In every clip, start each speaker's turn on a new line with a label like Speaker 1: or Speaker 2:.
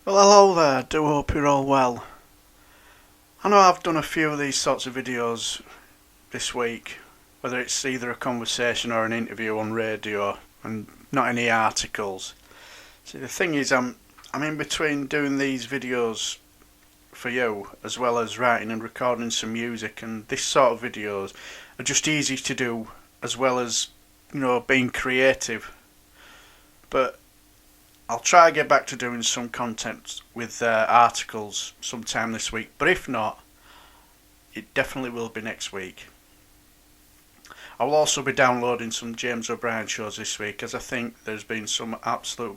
Speaker 1: Well, hello there, do hope you're all well. I know I've done a few of these sorts of videos this week, whether it's either a conversation or an interview on radio, and not any articles. See, the thing is, I'm in between doing these videos for you, as well as writing and recording some music, and this sort of videos are just easy to do, as well as, being creative. But I'll try to get back to doing some content with articles sometime this week, but if not, it definitely will be next week. I will also be downloading some James O'Brien shows this week, as I think there's been some absolute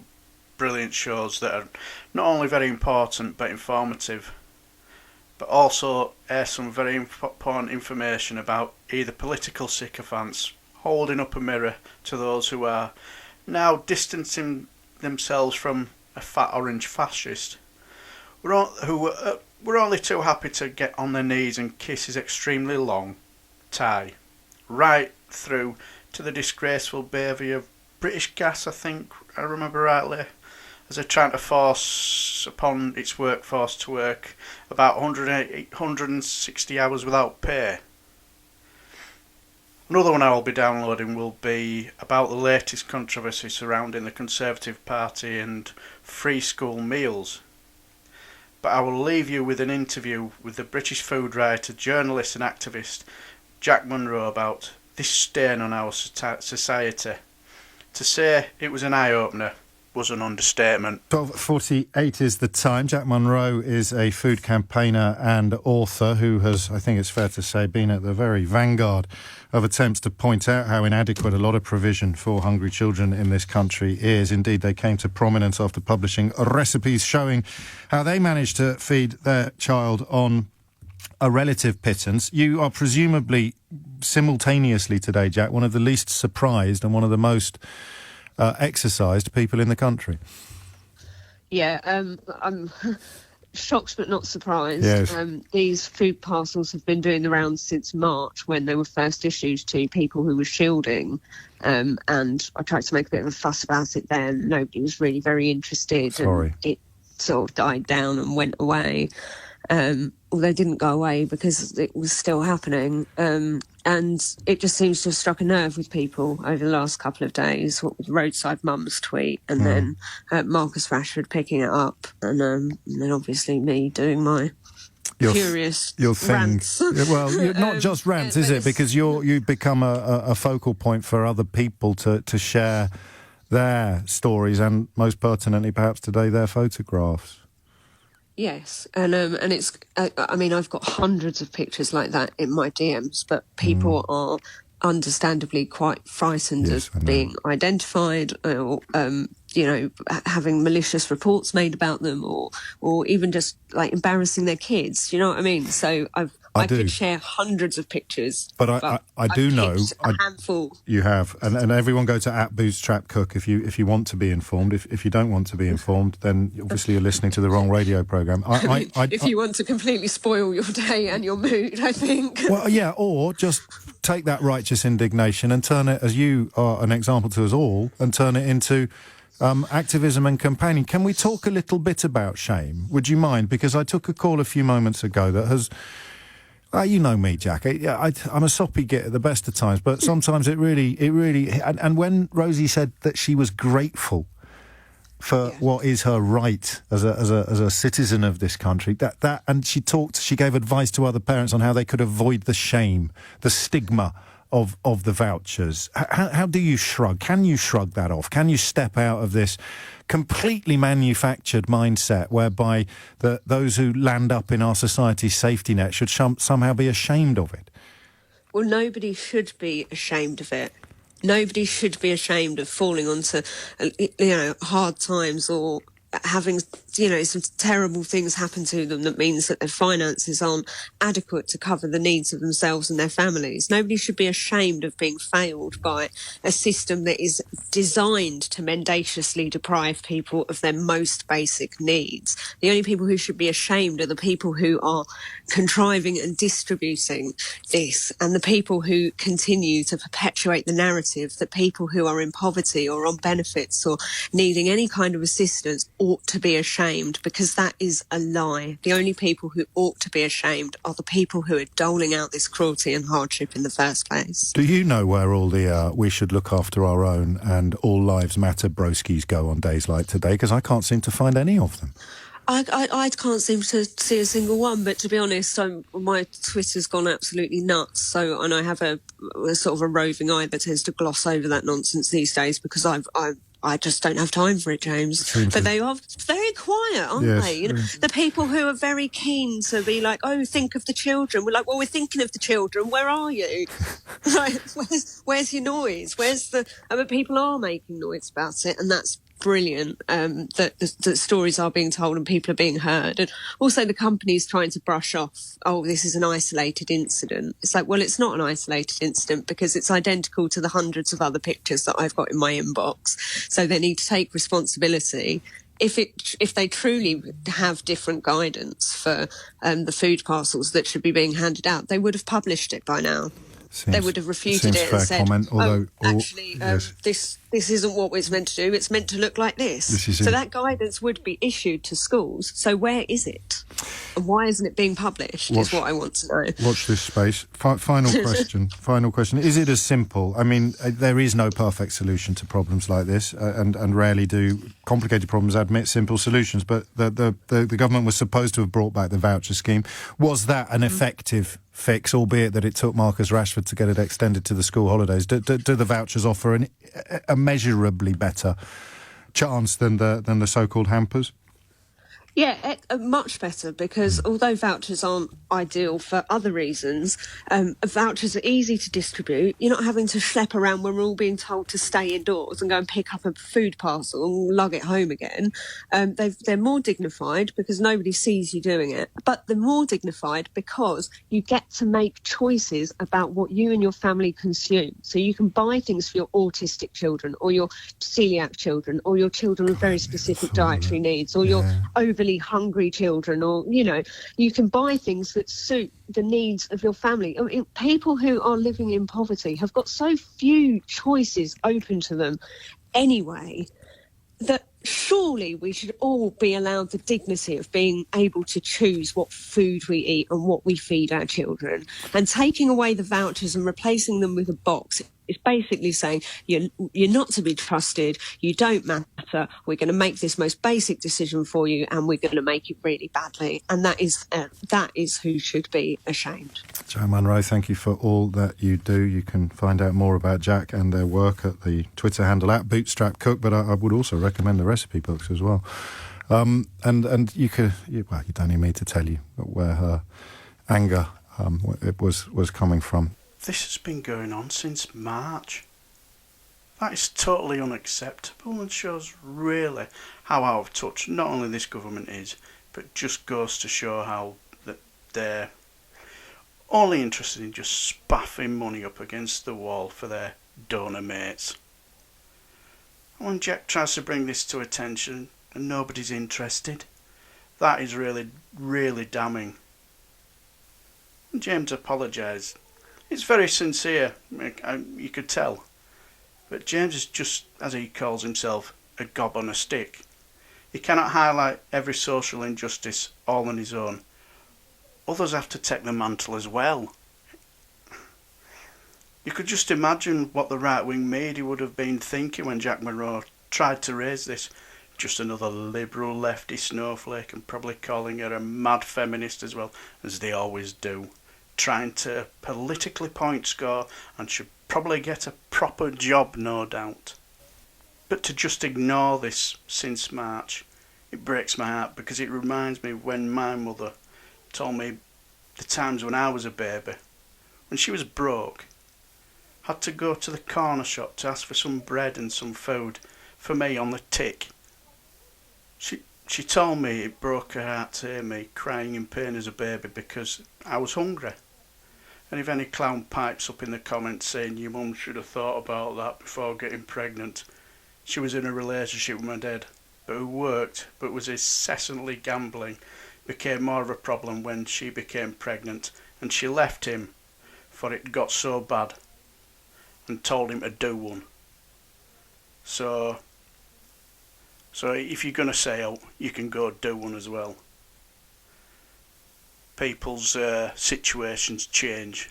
Speaker 1: brilliant shows that are not only very important but informative, but also air some very important information about either political sycophants holding up a mirror to those who are now distancing themselves from a fat orange fascist. We're only too happy to get on their knees and kiss his extremely long tie, right through to the disgraceful behaviour of British Gas, I think I remember rightly, as they're trying to force upon its workforce to work about 160 hours without pay. Another one I will be downloading will be about the latest controversy surrounding the Conservative Party and free school meals. But I will leave you with an interview with the British food writer, journalist and activist Jack Monroe about this stain on our society. To say it was an eye-opener was an understatement.
Speaker 2: 12:48 is the time. Jack Monroe is a food campaigner and author who has, I think it's fair to say, been at the very vanguard of attempts to point out how inadequate a lot of provision for hungry children in this country is. Indeed, they came to prominence after publishing recipes showing how they managed to feed their child on a relative pittance. You are presumably simultaneously today, Jack, one of the least surprised and one of the most exercised people in the country.
Speaker 3: Yeah, I'm shocked but not surprised.
Speaker 2: Yes.
Speaker 3: These food parcels have been doing the rounds since March, when they were first issued to people who were shielding, and I tried to make a bit of a fuss about it then. Nobody was really very interested.
Speaker 2: Sorry.
Speaker 3: And it sort of died down and went away. Although it didn't go away because it was still happening. And it just seems to have struck a nerve with people over the last couple of days, what with Roadside Mum's tweet, and then Marcus Rashford picking it up, and then obviously me doing my furious rants.
Speaker 2: Well, not just rants, is it? Because you become a focal point for other people to share their stories and, most pertinently perhaps today, their photographs.
Speaker 3: Yes, and it's, I mean, I've got hundreds of pictures like that in my DMs, but people are understandably quite frightened of being identified, or, having malicious reports made about them, or even just, like, embarrassing their kids, you know what I mean? So I could share hundreds of pictures.
Speaker 2: But I do know
Speaker 3: a handful.
Speaker 2: You have, and everyone go to @BootstrapCook if you want to be informed. If you don't want to be informed, then obviously you're listening to the wrong radio programme.
Speaker 3: If you want to completely spoil your day and your mood, I think.
Speaker 2: Well, yeah, or just take that righteous indignation and turn it, as you are an example to us all, and turn it into activism and campaigning. Can we talk a little bit about shame? Would you mind? Because I took a call a few moments ago that has... you know me, Jack. I'm a soppy git at the best of times, but sometimes it really... And when Rosie said that she was grateful for what is her right as a citizen of this country, and she gave advice to other parents on how they could avoid the shame, the stigma of the vouchers. How do you shrug? Can you shrug that off? Can you step out of this completely manufactured mindset whereby those who land up in our society's safety net should somehow be ashamed of it?
Speaker 3: Well, nobody should be ashamed of it. Nobody should be ashamed of falling onto, hard times or having, some terrible things happen to them that means that their finances aren't adequate to cover the needs of themselves and their families. Nobody should be ashamed of being failed by a system that is designed to mendaciously deprive people of their most basic needs. The only people who should be ashamed are the people who are contriving and distributing this, and the people who continue to perpetuate the narrative that people who are in poverty or on benefits or needing any kind of assistance ought to be ashamed ashamed, because that is a lie. The only people who ought to be ashamed are the people who are doling out this cruelty and hardship in the first place.
Speaker 2: Do you know where all the we should look after our own and all lives matter broskies go on days like today? Because I can't seem to find any of them.
Speaker 3: I can't seem to see a single one, but to be honest, my Twitter's gone absolutely nuts. So, and I have a sort of a roving eye that tends to gloss over that nonsense these days, because I just don't have time for it, James. But they are very quiet, aren't they? You know, the people who are very keen to be like, oh, think of the children. We're like, well, we're thinking of the children. Where are you? Like, where's your noise? But people are making noise about it, and that's brilliant, that the stories are being told and people are being heard. And also the company's trying to brush off, oh, this is an isolated incident. It's like, well, it's not an isolated incident, because it's identical to the hundreds of other pictures that I've got in my inbox. So they need to take responsibility. If they truly have different guidance for the food parcels that should be being handed out, they would have published it by now. They would have refuted it and said, this isn't what it's meant to do. It's meant to look like this. So that guidance would be issued to schools. So where is it? And why isn't it being published is what I want to know.
Speaker 2: Watch this space. Final question. Is it as simple? I mean, there is no perfect solution to problems like this, and rarely do complicated problems admit simple solutions. But the government was supposed to have brought back the voucher scheme. Was that an effective fix, albeit that it took Marcus Rashford to get it extended to the school holidays? Do the vouchers offer a measurably better chance than the so-called hampers?
Speaker 3: Yeah, much better, because although vouchers aren't ideal for other reasons, vouchers are easy to distribute. You're not having to schlep around when we're all being told to stay indoors and go and pick up a food parcel and lug it home again. They're more dignified because nobody sees you doing it, but they're more dignified because you get to make choices about what you and your family consume. So you can buy things for your autistic children or your celiac children or your children with very specific dietary needs or your overly hungry children, or you can buy things that suit the needs of your family. I mean, people who are living in poverty have got so few choices open to them anyway, that surely we should all be allowed the dignity of being able to choose what food we eat and what we feed our children. And taking away the vouchers and replacing them with a box is basically saying you're not to be trusted, you don't matter, we're going to make this most basic decision for you and we're going to make it really badly. And that is who should be ashamed.
Speaker 2: Jack Monroe, thank you for all that you do. You can find out more about Jack and their work at the Twitter handle @BootstrapCook, but I would also recommend the recipe books as well. And you don't need me to tell you where her anger was coming from.
Speaker 1: This has been going on since March. That is totally unacceptable and shows really how out of touch not only this government is, but just goes to show how that they're only interested in just spaffing money up against the wall for their donor mates. And when Jack tries to bring this to attention and nobody's interested, that is really, really damning. And James apologised. It's very sincere, you could tell. But James is just, as he calls himself, a gob on a stick. He cannot highlight every social injustice all on his own. Others have to take the mantle as well. You could just imagine what the right-wing media would have been thinking when Jack Monroe tried to raise this. Just another liberal lefty snowflake, and probably calling her a mad feminist as well, as they always do. Trying to politically point score and should probably get a proper job, no doubt. But to just ignore this since March, it breaks my heart, because it reminds me when my mother told me the times when I was a baby, when she was broke, had to go to the corner shop to ask for some bread and some food for me on the tick. She told me it broke her heart to hear me crying in pain as a baby because I was hungry. And if any clown pipes up in the comments saying your mum should have thought about that before getting pregnant, she was in a relationship with my dad, but who worked but was incessantly gambling, became more of a problem when she became pregnant, and she left him for it got so bad and told him to do one. So So if you're going to sail, you can go do one as well. People's situations change.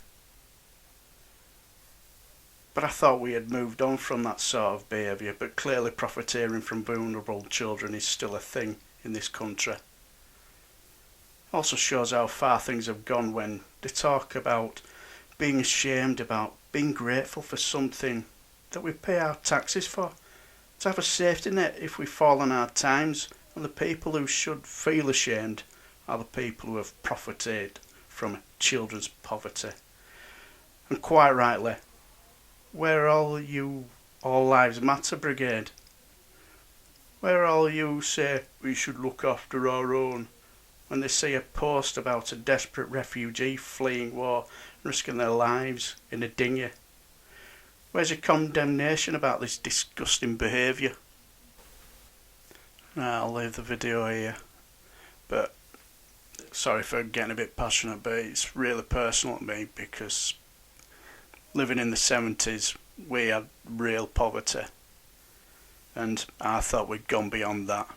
Speaker 1: But I thought we had moved on from that sort of behaviour, but clearly profiteering from vulnerable children is still a thing in this country. Also shows how far things have gone when they talk about being ashamed, about being grateful for something that we pay our taxes for, to have a safety net if we fall on hard times, and the people who should feel ashamed are the people who have profited from children's poverty. And quite rightly, where are all you All Lives Matter brigade? Where are all you who say we should look after our own when they see a post about a desperate refugee fleeing war and risking their lives in a dinghy? Where's your condemnation about this disgusting behaviour? I'll leave the video here, but sorry for getting a bit passionate, but it's really personal to me because living in the 70s we had real poverty and I thought we'd gone beyond that,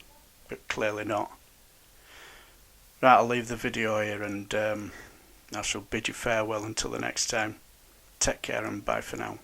Speaker 1: but clearly not. Right, I'll leave the video here and I shall bid you farewell until the next time. Take care and bye for now.